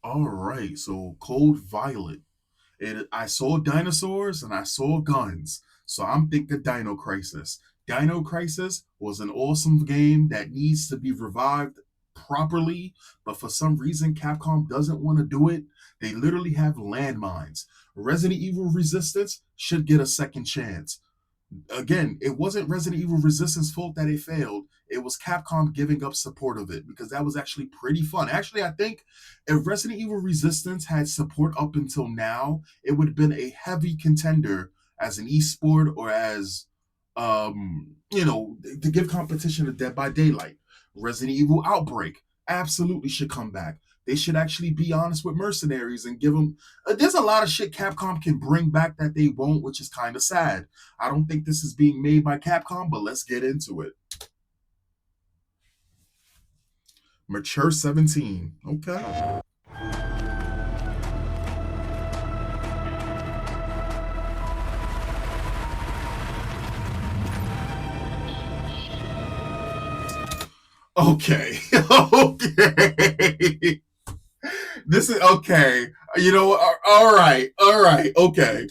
All right, so Cold Violet. I saw dinosaurs and I saw guns. So I'm thinking Dino Crisis. Dino Crisis was an awesome game that needs to be revived properly, but for some reason Capcom doesn't want to do it. They literally have landmines. Resident Evil Resistance should get a second chance. Again, it wasn't Resident Evil Resistance' fault that it failed. It was Capcom giving up support of it because that was actually pretty fun. Actually, I think if Resident Evil Resistance had support up until now, it would have been a heavy contender as an esport or as to give competition to Dead by Daylight. Resident Evil Outbreak absolutely should come back. They should actually be honest with Mercenaries and give them. There's a lot of shit Capcom can bring back that they won't, which is kind of sad. I don't think this is being made by Capcom, but let's get into it. Mature 17. Okay. Okay. Okay. This is okay. You know, all right. All right. Okay.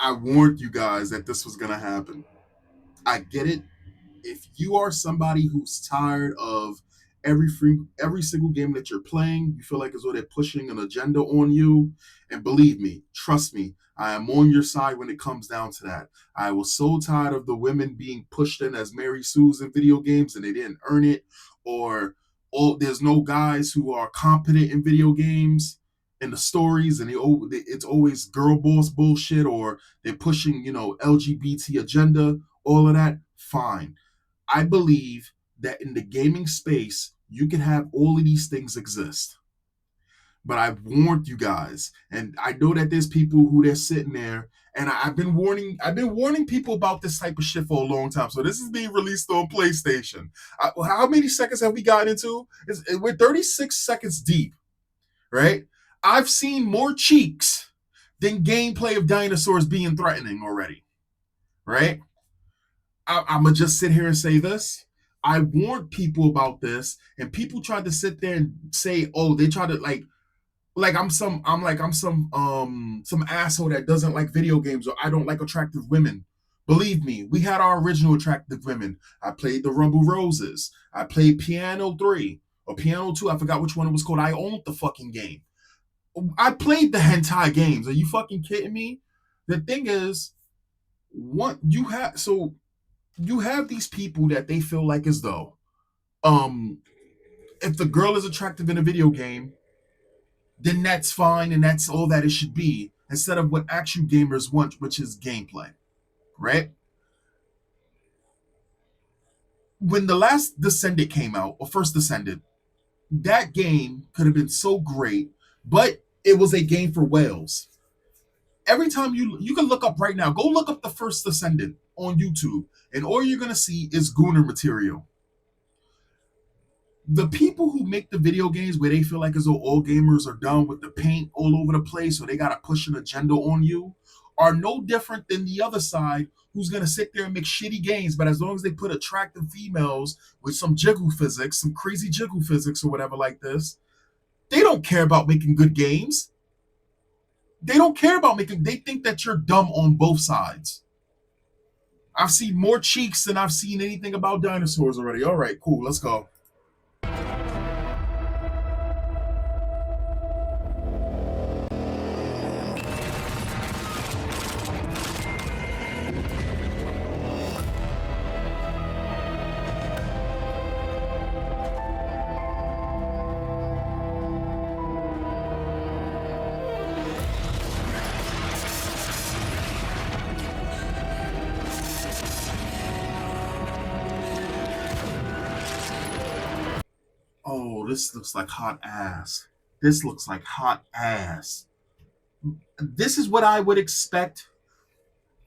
I warned you guys that this was going to happen. I get it. If you are somebody who's tired of every single game that you're playing, you feel like as though they're pushing an agenda on you. And believe me, trust me, I am on your side when it comes down to that. I was so tired of the women being pushed in as Mary Sue's in video games and they didn't earn it, or there's no guys who are competent in video games and the stories, and it's always girl boss bullshit, or they're pushing LGBT agenda, all of that. Fine, I believe that in the gaming space, you can have all of these things exist. But I've warned you guys, and I know that there's people who they're sitting there, and I've been warning people about this type of shit for a long time. So this is being released on PlayStation. How many seconds have we gotten into? We're 36 seconds deep, right? I've seen more cheeks than gameplay of dinosaurs being threatening already, right? I'm gonna just sit here and say this. I warned people about this, and people tried to sit there and say, "Oh, they try to I'm some asshole that doesn't like video games or I don't like attractive women." Believe me, we had our original attractive women. I played the Rumble Roses. I played Piano 3 or Piano 2. I forgot which one it was called. I owned the fucking game. I played the hentai games. Are you fucking kidding me? The thing is, what you have these people that they feel like as though um if the girl is attractive in a video game, then that's fine and that's all that it should be, instead of what actual gamers want, which is gameplay, right? When the last Descendant came out, or first Descendant, that game could have been so great, but it was a game for whales. Every time you can look up right now, go look up the first Descendant on YouTube, and all you're gonna see is Gooner material. The people who make the video games where they feel like as though all gamers are done with the paint all over the place, so they gotta push an agenda on you, are no different than the other side who's gonna sit there and make shitty games, but as long as they put attractive females with some jiggle physics, some crazy jiggle physics or whatever like this, they don't care about making good games. They don't care about making. They think that you're dumb on both sides. I've seen more cheeks than I've seen anything about dinosaurs already. All right, cool, let's go. Oh, this looks like hot ass. This looks like hot ass. This is what I would expect.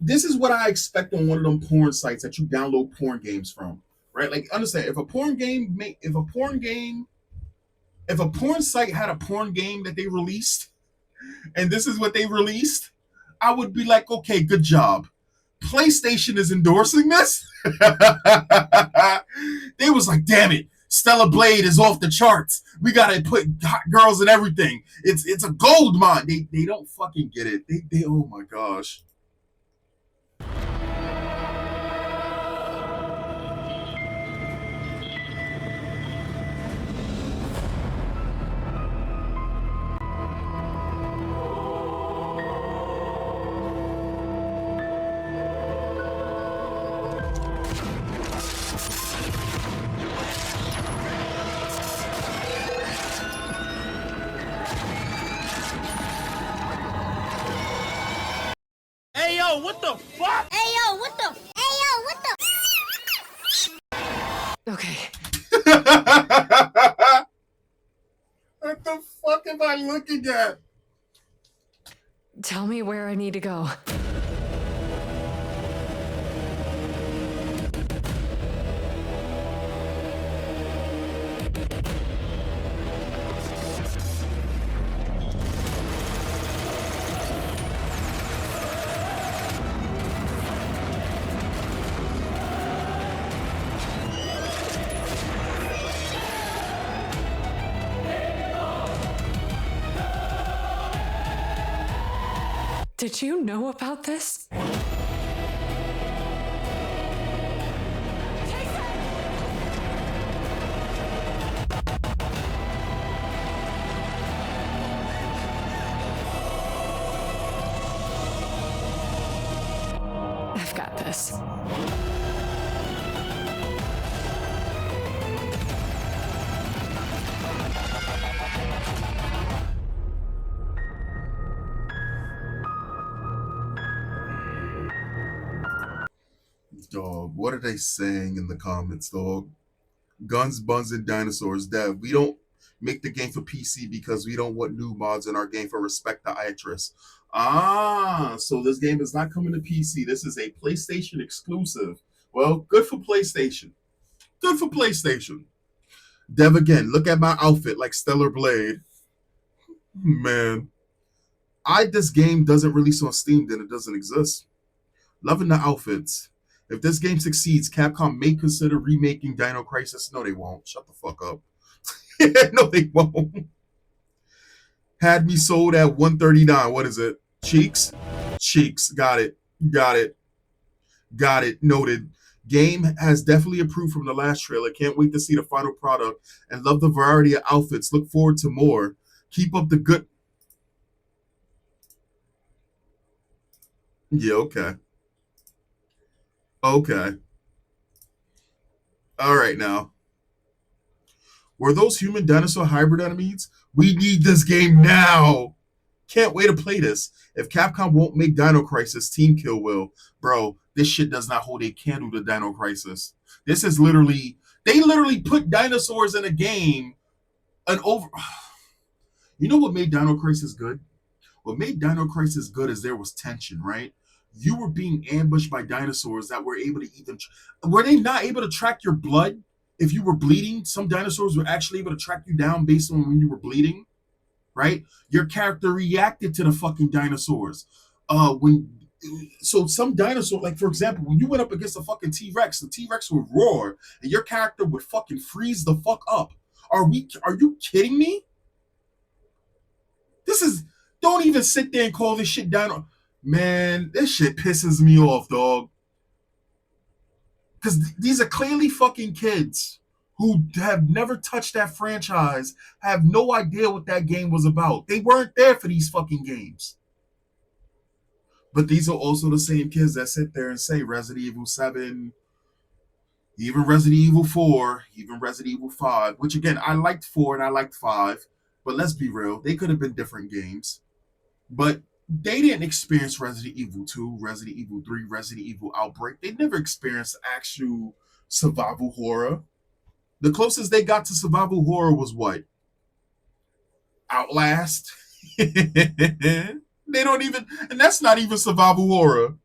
This is what I expect on one of them porn sites that you download porn games from, right? Like, understand, if a porn site had a porn game that they released, and this is what they released, I would be like, okay, good job. PlayStation is endorsing this. They was like, damn it, Stellar Blade is off the charts. We gotta put hot girls and everything. It's a gold mine. They don't fucking get it. They oh my gosh. Hey yo, what the fuck? Hey yo, what the? Hey yo, what the? Okay. What the fuck am I looking at? Tell me where I need to go. Did you know about this? I've got this. Dog, what are they saying in the comments, dog? Guns, buns, and dinosaurs. Dev, we don't make the game for PC because we don't want new mods in our game for respect to actress. Ah, so this game is not coming to PC. This is a PlayStation exclusive. Well, good for PlayStation. Good for PlayStation. Dev, again, look at my outfit like Stellar Blade. Man, this game doesn't release on Steam, then it doesn't exist. Loving the outfits. If this game succeeds, Capcom may consider remaking Dino Crisis. No, they won't. Shut the fuck up. No, they won't. Had me sold at 139. What is it? Cheeks? Cheeks. Got it. Got it. Got it. Noted. Game has definitely improved from the last trailer. Can't wait to see the final product and love the variety of outfits. Look forward to more. Keep up the good. Yeah, okay. Okay. All right now. Were those human dinosaur hybrid enemies? We need this game now. Can't wait to play this. If Capcom won't make Dino Crisis, Team Kill will. Bro, this shit does not hold a candle to Dino Crisis. This is literally, they literally put dinosaurs in a game and over. You know what made Dino Crisis good? What made Dino Crisis good is there was tension, right? You were being ambushed by dinosaurs that were able to even. Were they not able to track your blood if you were bleeding? Some dinosaurs were actually able to track you down based on when you were bleeding, right? Your character reacted to the fucking dinosaurs. When so some dinosaur, like for example, when you went up against a fucking T-Rex, the T-Rex would roar and your character would fucking freeze the fuck up. Are you kidding me? This is don't even sit there and call this shit down. Man, this shit pisses me off, dog. Because these are clearly fucking kids who have never touched that franchise, have no idea what that game was about. They weren't there for these fucking games. But these are also the same kids that sit there and say Resident Evil 7, even Resident Evil 4, even Resident Evil 5, which again, I liked 4 and I liked 5, but let's be real, they could have been different games. But they didn't experience Resident Evil 2, Resident Evil 3, Resident Evil Outbreak. They never experienced actual survival horror. The closest they got to survival horror was what? Outlast. They don't even, and that's not even survival horror.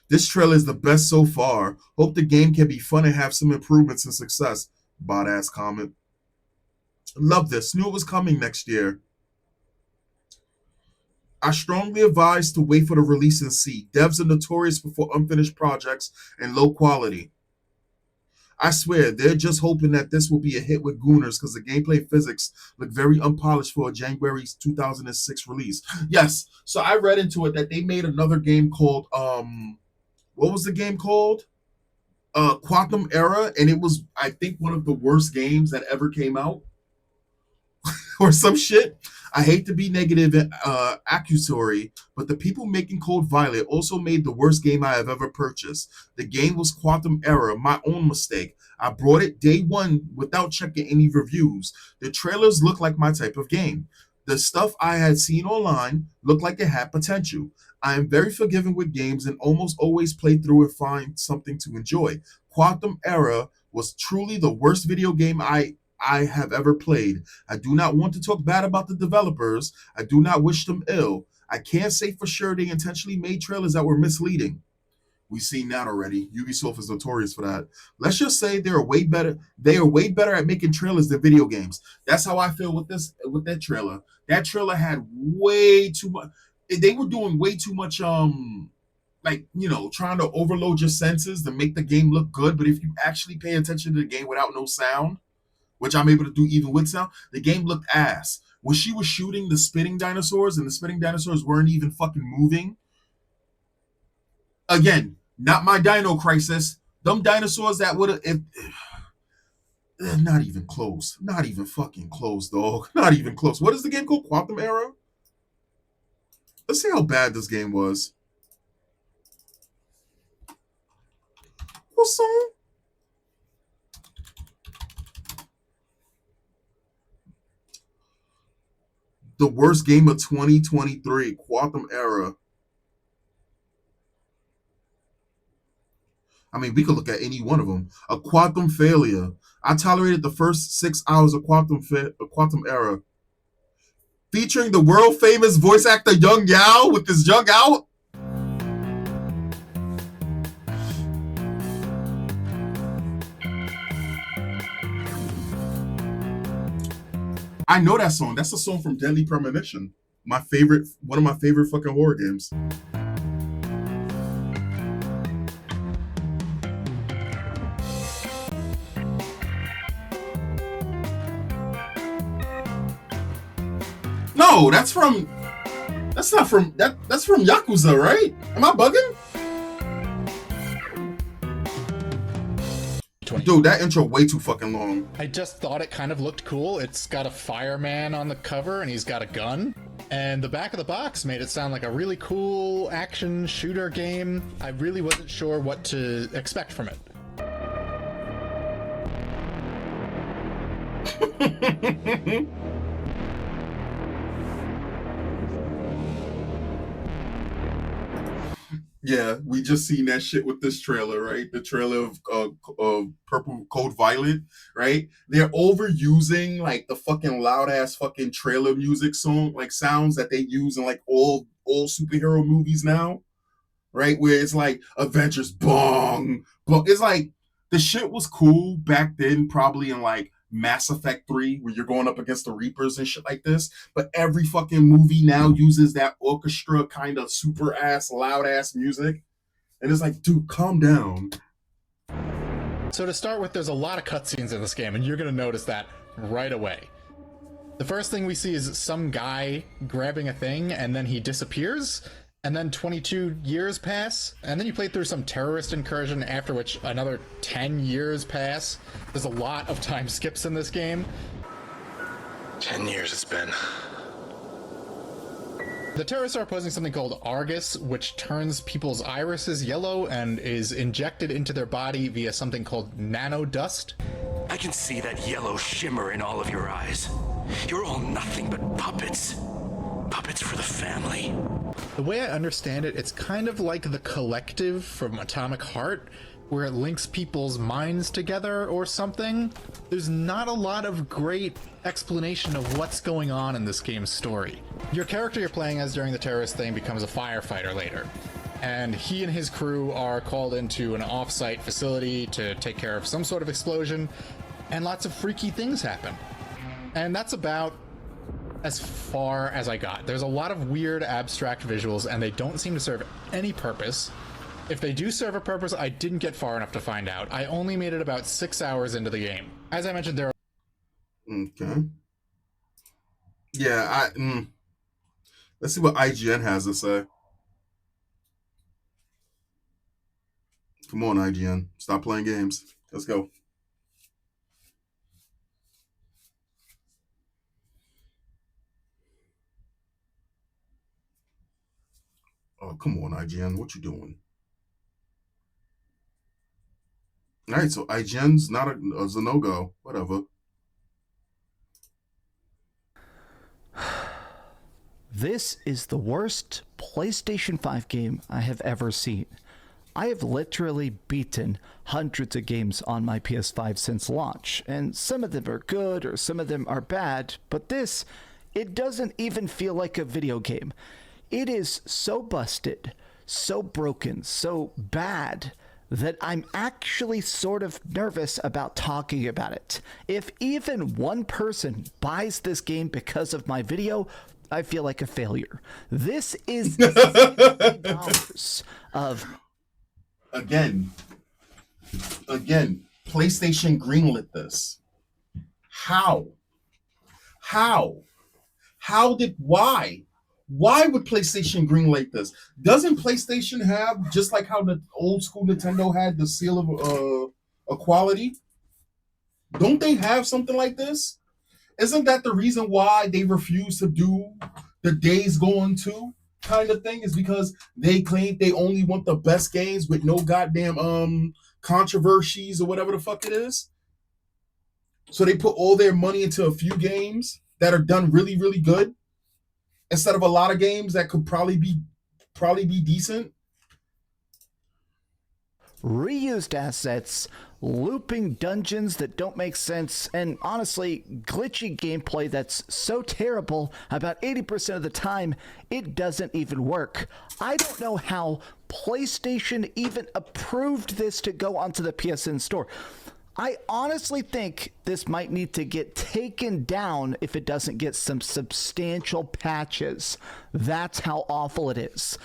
This trailer is the best so far. Hope the game can be fun and have some improvements and success. Bot ass comment. Love this. Knew it was coming next year. I strongly advise to wait for the release and see. Devs are notorious for unfinished projects and low quality. I swear, they're just hoping that this will be a hit with Gooners because the gameplay physics look very unpolished for a January 2006 release. Yes, so I read into it that they made another game called, what was the game called? Quantum Era, and it was, I think, one of the worst games that ever came out. Or some shit. I hate to be negative and accusatory, but the people making Cold Violet also made the worst game I have ever purchased. The game was Quantum Error, my own mistake. I brought it day one without checking any reviews. The trailers look like my type of game. The stuff I had seen online looked like it had potential. I am very forgiving with games and almost always play through and find something to enjoy. Quantum Error was truly the worst video game I have ever played. I do not want to talk bad about the developers. I do not wish them ill. I can't say for sure they intentionally made trailers that were misleading. We've seen that already. Ubisoft is notorious for that. Let's just say they are way better. They are way better at making trailers than video games. That's how I feel with that trailer. That trailer had way too much. They were doing way too much like, trying to overload your senses to make the game look good. But if you actually pay attention to the game without no sound, which I'm able to do even with sound, the game looked ass. When she was shooting the spitting dinosaurs and the spitting dinosaurs weren't even fucking moving. Again, not my Dino Crisis. Them dinosaurs that would have... Not even close. Not even fucking close, dog. Not even close. What is the game called? Quantum Era? Let's see how bad this game was. What song? The worst game of 2023, Quantum Era. I mean, we could look at any one of them. A Quantum Failure. I tolerated the first 6 hours of Quantum Era. Featuring the world famous voice actor Young Yao with his junk out. I know that song. That's a song from Deadly Premonition. One of my favorite fucking horror games. No, that's from Yakuza, right? Am I bugging? Dude, that intro way too fucking long. I just thought it kind of looked cool. It's got a fireman on the cover and he's got a gun. And the back of the box made it sound like a really cool action shooter game. I really wasn't sure what to expect from it. Yeah, we just seen that shit with this trailer, right? The trailer of Purple Cold Violet, right? They're overusing like the fucking loud ass fucking trailer music sounds that they use in like all superhero movies now, right? Where it's like Avengers bong, but it's like the shit was cool back then, probably in like Mass Effect 3, where you're going up against the Reapers and shit like this. But every fucking movie now uses that orchestra kind of super ass, loud ass music. And it's like, dude, calm down. So to start with, there's a lot of cutscenes in this game, and you're going to notice that right away. The first thing we see is some guy grabbing a thing, and then he disappears. And then 22 years pass, and then you play through some terrorist incursion, after which another 10 years pass. There's a lot of time skips in this game. 10 years it's been. The terrorists are posing something called Argus, which turns people's irises yellow and is injected into their body via something called nanodust. I can see that yellow shimmer in all of your eyes. You're all nothing but puppets. Puppets for the family. The way I understand it, it's kind of like the Collective from Atomic Heart, where it links people's minds together or something. There's not a lot of great explanation of what's going on in this game's story. Your character you're playing as during the terrorist thing becomes a firefighter later, and he and his crew are called into an off-site facility to take care of some sort of explosion, and lots of freaky things happen. And that's about as far as I got. There's a lot of weird abstract visuals, and they don't seem to serve any purpose. If they do serve a purpose, I didn't get far enough to find out. I only made it about 6 hours into the game. As I mentioned, there are... Okay. Yeah, let's see what IGN has to say. Come on, IGN. Stop playing games. Let's go. Oh, come on, IGN. What you doing? All right, so IGN's not a no-go. Whatever. This is the worst PlayStation 5 game I have ever seen. I have literally beaten hundreds of games on my PS5 since launch, and some of them are good or some of them are bad, but this, it doesn't even feel like a video game. It is so busted, so broken, so bad that I'm actually sort of nervous about talking about it. If even one person buys this game because of my video, I feel like a failure. This is $60 of... Again, PlayStation greenlit this. How? Why? Why would PlayStation greenlight this? Doesn't PlayStation have, just like how the old school Nintendo had the seal of equality? Don't they have something like this? Isn't that the reason why they refuse to do the Days Gone 2 kind of thing? Is because they claim they only want the best games with no goddamn controversies or whatever the fuck it is. So they put all their money into a few games that are done really, really good, instead of a lot of games that could probably be decent. Reused assets, looping dungeons that don't make sense, and honestly, glitchy gameplay that's so terrible about 80% of the time, it doesn't even work. I don't know how PlayStation even approved this to go onto the PSN store. I honestly think this might need to get taken down if it doesn't get some substantial patches. That's how awful it is.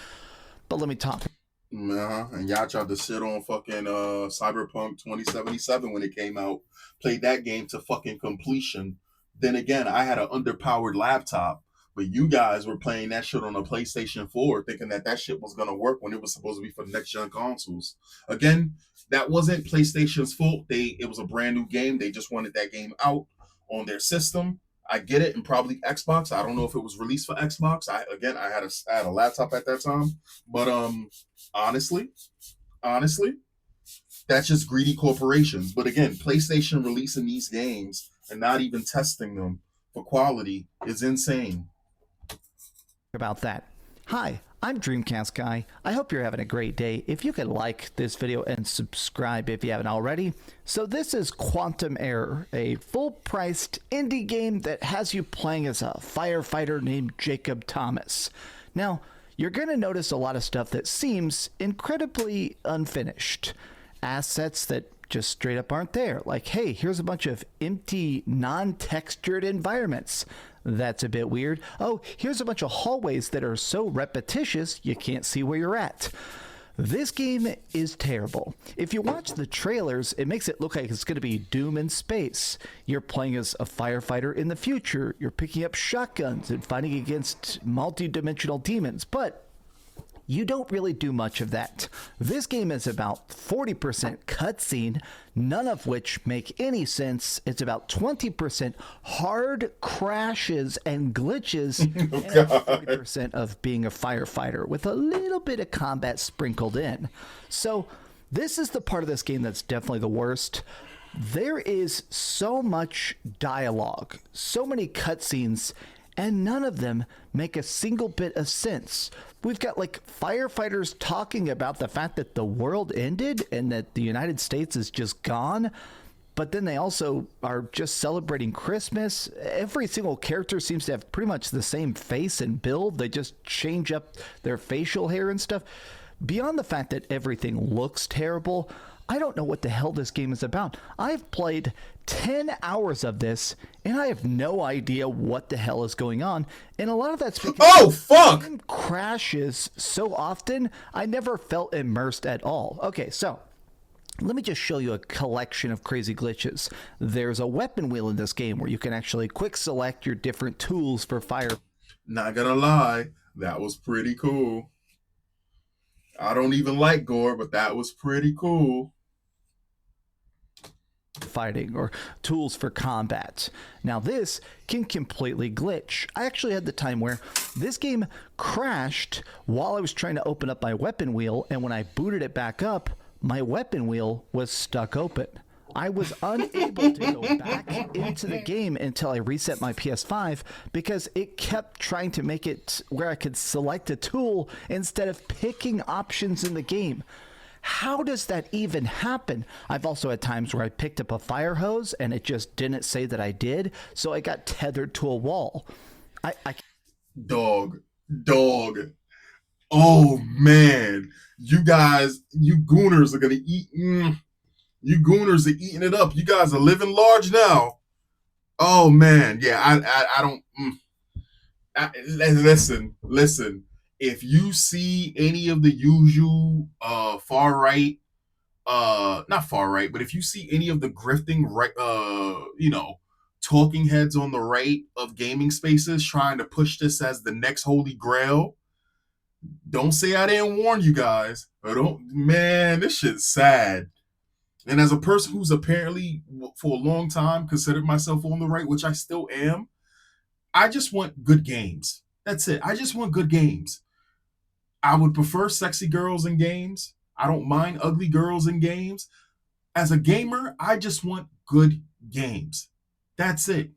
But let me talk. And y'all tried to shit on fucking Cyberpunk 2077 when it came out. Played that game to fucking completion. Then again, I had an underpowered laptop, but you guys were playing that shit on a PlayStation 4, thinking that shit was gonna work when it was supposed to be for next gen consoles. Again, that wasn't PlayStation's fault. It was a brand new game. They just wanted that game out on their system. I get it, and probably Xbox. I don't know if it was released for Xbox. I had a laptop at that time, but honestly, that's just greedy corporations. But again, PlayStation releasing these games and not even testing them for quality is insane. About that. Hi, I'm Dreamcast Guy. I hope you're having a great day. If you could like this video and subscribe if you haven't already. So this is Quantum Error, a full-priced indie game that has you playing as a firefighter named Jacob Thomas. Now, you're going to notice a lot of stuff that seems incredibly unfinished. Assets that just straight up aren't there. Like, hey, here's a bunch of empty, non-textured environments. That's a bit weird. Oh, here's a bunch of hallways that are so repetitious you can't see where you're at. This game is terrible. If you watch the trailers, it makes it look like it's going to be Doom in space. You're playing as a firefighter in the future. You're picking up shotguns and fighting against multi-dimensional demons, but you don't really do much of that. This game is about 40% cutscene, none of which make any sense. It's about 20% hard crashes and glitches, and about 40% of being a firefighter, with a little bit of combat sprinkled in. So this is the part of this game that's definitely the worst. There is so much dialogue, so many cutscenes, and none of them make a single bit of sense. We've got like firefighters talking about the fact that the world ended and that the United States is just gone. But then they also are just celebrating Christmas. Every single character seems to have pretty much the same face and build. They just change up their facial hair and stuff. Beyond the fact that everything looks terrible, I don't know what the hell this game is about. I've played 10 hours of this, and I have no idea what the hell is going on. And a lot of that's because Oh, fuck! the game crashes so often, I never felt immersed at all. Okay, so let me just show you a collection of crazy glitches. There's a weapon wheel in this game where you can actually quick select your different tools for fire. Not gonna lie, that was pretty cool. I don't even like gore, but that was pretty cool. Fighting or tools for combat. Now this can completely glitch. I actually had the time where this game crashed while I was trying to open up my weapon wheel, and when I booted it back up, my weapon wheel was stuck open. I was unable to go back into the game until I reset my PS5 because it kept trying to make it where I could select a tool instead of picking options in the game. How does that even happen? I've also had times where I picked up a fire hose and it just didn't say that I did, so I got tethered to a wall. Dog. Oh, man. You guys, you gooners are going to eat. You gooners are eating it up. You guys are living large now. Oh, man. Yeah, I don't. Listen. If you see any of the usual far right, not far right, but if you see any of the grifting right, talking heads on the right of gaming spaces trying to push this as the next holy grail, don't say I didn't warn you guys. Man, this shit's sad. And as a person who's apparently for a long time considered myself on the right, which I still am, I just want good games. That's it. I just want good games. I would prefer sexy girls in games. I don't mind ugly girls in games. As a gamer, I just want good games. That's it.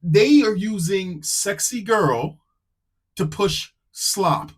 They are using sexy girl to push slop.